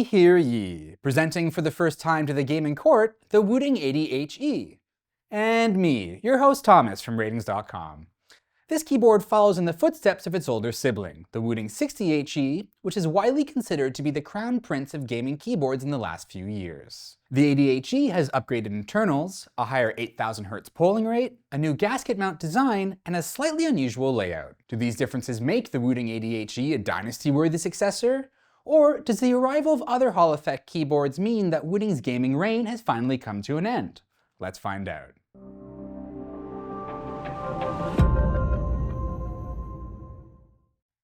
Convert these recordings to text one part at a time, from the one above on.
hear ye, presenting for the first time to the gaming court, the Wooting 80HE. And me, your host Thomas from RTINGS.com. This keyboard follows in the footsteps of its older sibling, the Wooting 60HE, which is widely considered to be the crown prince of gaming keyboards in the last few years. The 80HE has upgraded internals, a higher 8000 Hz polling rate, a new gasket mount design, and a slightly unusual layout. Do these differences make the Wooting 80HE a dynasty-worthy successor? Or does the arrival of other Hall effect keyboards mean that Wooting's gaming reign has finally come to an end? Let's find out.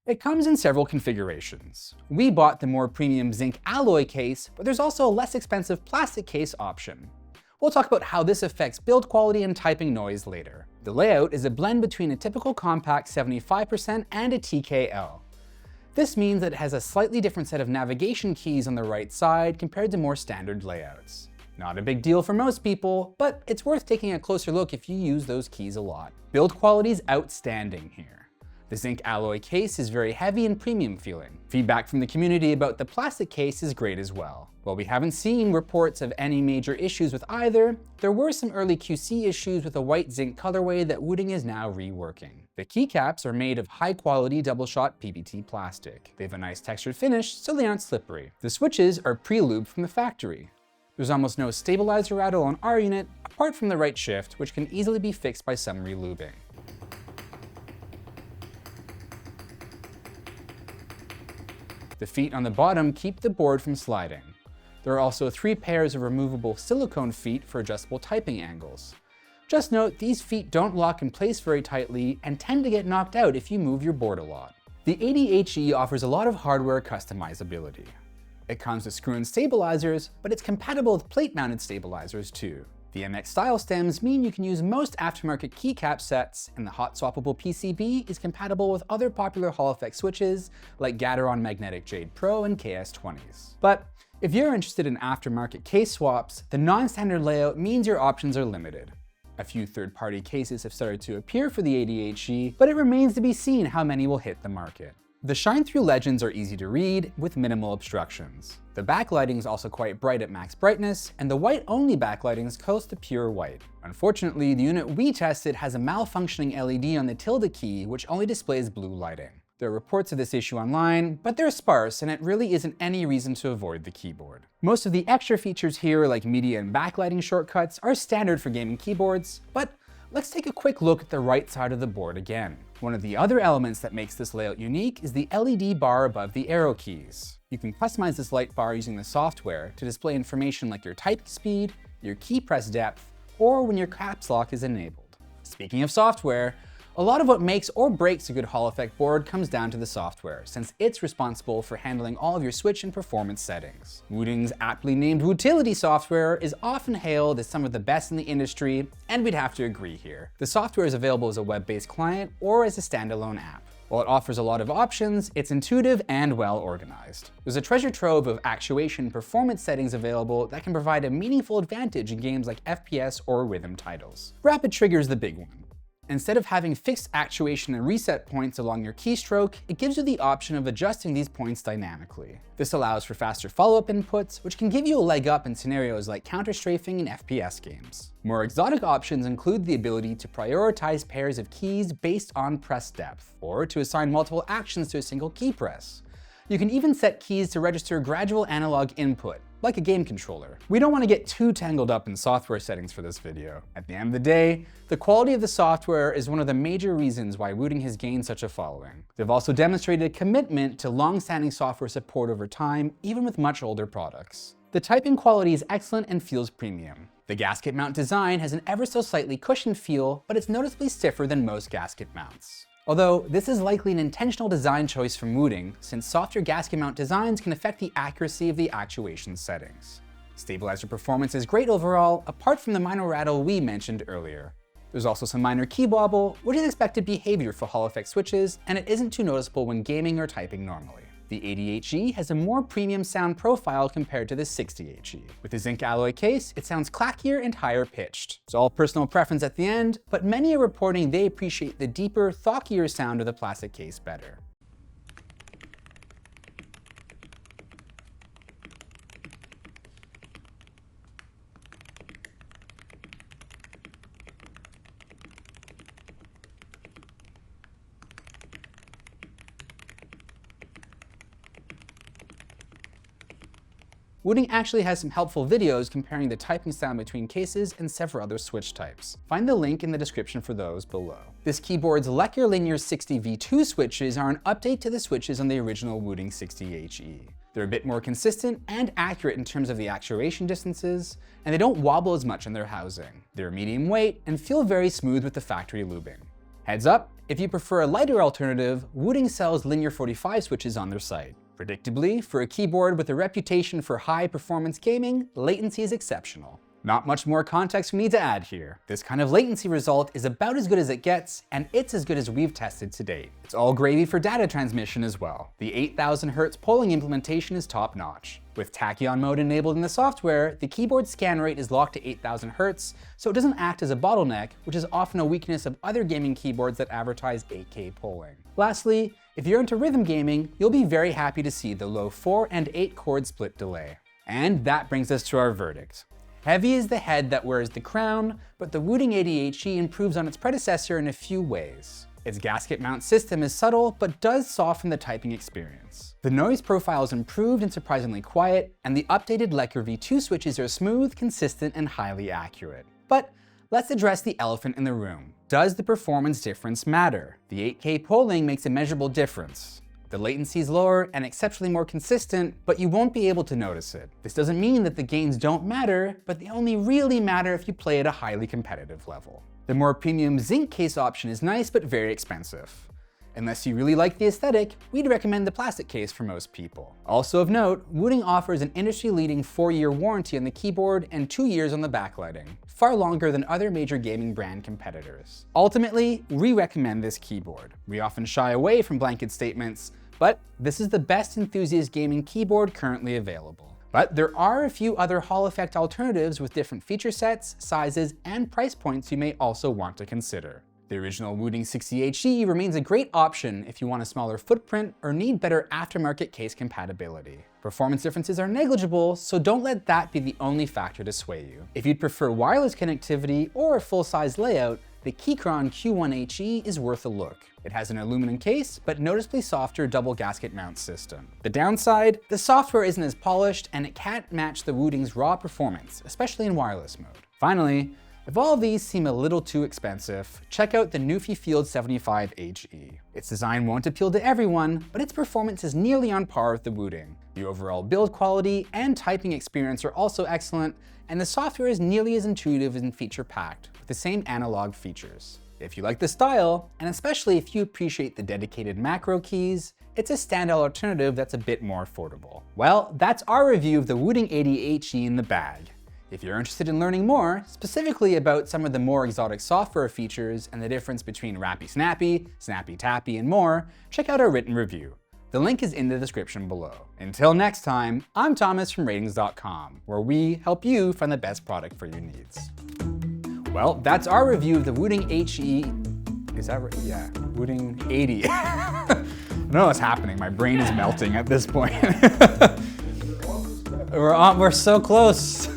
It comes in several configurations. We bought the more premium zinc alloy case, but there's also a less expensive plastic case option. We'll talk about how this affects build quality and typing noise later. The layout is a blend between a typical compact 75% and a TKL. This means that it has a slightly different set of navigation keys on the right side compared to more standard layouts. Not a big deal for most people, but it's worth taking a closer look if you use those keys a lot. Build quality is outstanding here. The zinc alloy case is very heavy and premium feeling. Feedback from the community about the plastic case is great as well. While we haven't seen reports of any major issues with either, there were some early QC issues with a white zinc colorway that Wooting is now reworking. The keycaps are made of high-quality double-shot PBT plastic. They have a nice textured finish, so they aren't slippery. The switches are pre-lubed from the factory. There's almost no stabilizer rattle on our unit, apart from the right shift, which can easily be fixed by some relubing. The feet on the bottom keep the board from sliding. There are also 3 pairs of removable silicone feet for adjustable typing angles. Just note, these feet don't lock in place very tightly and tend to get knocked out if you move your board a lot. The 80HE offers a lot of hardware customizability. It comes with screw-in stabilizers, but it's compatible with plate-mounted stabilizers too. The MX style stems mean you can use most aftermarket keycap sets, and the hot swappable PCB is compatible with other popular Hall effect switches like Gateron Magnetic Jade Pro and KS20s. But if you're interested in aftermarket case swaps, the non-standard layout means your options are limited. A few third-party cases have started to appear for the 80HE, but it remains to be seen how many will hit the market. The shine-through legends are easy to read with minimal obstructions. The backlighting is also quite bright at max brightness, and the white-only backlighting is close to pure white. Unfortunately, the unit we tested has a malfunctioning LED on the tilde key which only displays blue lighting. There are reports of this issue online, but they're sparse and it really isn't any reason to avoid the keyboard. Most of the extra features here, like media and backlighting shortcuts, are standard for gaming keyboards, but let's take a quick look at the right side of the board again. One of the other elements that makes this layout unique is the LED bar above the arrow keys. You can customize this light bar using the software to display information like your typing speed, your key press depth, or when your caps lock is enabled. Speaking of software, a lot of what makes or breaks a good Hall effect board comes down to the software, since it's responsible for handling all of your switch and performance settings. Wooting's aptly named Wootilty Software is often hailed as some of the best in the industry, and we'd have to agree here. The software is available as a web-based client or as a standalone app. While it offers a lot of options, it's intuitive and well organized. There's a treasure trove of actuation and performance settings available that can provide a meaningful advantage in games like FPS or rhythm titles. Rapid trigger is the big one. Instead of having fixed actuation and reset points along your keystroke, it gives you the option of adjusting these points dynamically. This allows for faster follow-up inputs, which can give you a leg up in scenarios like counter-strafing and FPS games. More exotic options include the ability to prioritize pairs of keys based on press depth, or to assign multiple actions to a single key press. You can even set keys to register gradual analog input, like a game controller. We don't want to get too tangled up in software settings for this video. At the end of the day, the quality of the software is one of the major reasons why Wooting has gained such a following. They've also demonstrated a commitment to long-standing software support over time, even with much older products. The typing quality is excellent and feels premium. The gasket mount design has an ever so slightly cushioned feel, but it's noticeably stiffer than most gasket mounts. Although this is likely an intentional design choice from Wooting, since softer gasket mount designs can affect the accuracy of the actuation settings. Stabilizer performance is great overall, apart from the minor rattle we mentioned earlier. There's also some minor key wobble, which is expected behavior for Hall effect switches, and it isn't too noticeable when gaming or typing normally. The 80HE has a more premium sound profile compared to the 60HE. With the zinc alloy case, it sounds clackier and higher pitched. It's all personal preference at the end, but many are reporting they appreciate the deeper, thockier sound of the plastic case better. Wooting actually has some helpful videos comparing the typing sound between cases and several other switch types. Find the link in the description for those below. This keyboard's Lecker Linear 60 V2 switches are an update to the switches on the original Wooting 80HE. They're a bit more consistent and accurate in terms of the actuation distances, and they don't wobble as much in their housing. They're medium weight and feel very smooth with the factory lubing. Heads up, if you prefer a lighter alternative, Wooting sells Linear 45 switches on their site. Predictably, for a keyboard with a reputation for high-performance gaming, latency is exceptional. Not much more context we need to add here. This kind of latency result is about as good as it gets, and it's as good as we've tested to date. It's all gravy for data transmission as well. The 8000 Hz polling implementation is top-notch. With tachyon mode enabled in the software, the keyboard scan rate is locked to 8000 Hz, so it doesn't act as a bottleneck, which is often a weakness of other gaming keyboards that advertise 8K polling. Lastly, if you're into rhythm gaming, you'll be very happy to see the low 4 and 8 chord split delay. And that brings us to our verdict. Heavy is the head that wears the crown, but the Wooting 80HE improves on its predecessor in a few ways. Its gasket mount system is subtle, but does soften the typing experience. The noise profile is improved and surprisingly quiet, and the updated Lecker V2 switches are smooth, consistent, and highly accurate. But let's address the elephant in the room. Does the performance difference matter? The 8K polling makes a measurable difference. The latency is lower and exceptionally more consistent, but you won't be able to notice it. This doesn't mean that the gains don't matter, but they only really matter if you play at a highly competitive level. The more premium Zinc case option is nice, but very expensive. Unless you really like the aesthetic, we'd recommend the plastic case for most people. Also of note, Wooting offers an industry-leading 4-year warranty on the keyboard and 2 years on the backlighting, far longer than other major gaming brand competitors. Ultimately, we recommend this keyboard. We often shy away from blanket statements, but this is the best enthusiast gaming keyboard currently available. But there are a few other Hall effect alternatives with different feature sets, sizes, and price points you may also want to consider. The original Wooting 80HE remains a great option if you want a smaller footprint or need better aftermarket case compatibility. Performance differences are negligible, so don't let that be the only factor to sway you. If you'd prefer wireless connectivity or a full-size layout, the Keychron Q1HE is worth a look. It has an aluminum case, but noticeably softer double gasket mount system. The downside, the software isn't as polished and it can't match the Wooting's raw performance, especially in wireless mode. Finally, if all of these seem a little too expensive, check out the Newfie Field 75HE. Its design won't appeal to everyone, but its performance is nearly on par with the Wooting. The overall build quality and typing experience are also excellent, and the software is nearly as intuitive and feature-packed, with the same analog features. If you like the style, and especially if you appreciate the dedicated macro keys, it's a standout alternative that's a bit more affordable. Well, that's our review of the Wooting 80HE in the bag. If you're interested in learning more, specifically about some of the more exotic software features and the difference between Rappy Snappy, Snappy Tappy, and more, check out our written review. The link is in the description below. Until next time, I'm Thomas from RTINGS.com, where we help you find the best product for your needs. Well, that's our review of the Wooting HE. Is that right? Yeah, Wooting 80. I don't know what's happening. My brain is melting at this point. We're so close.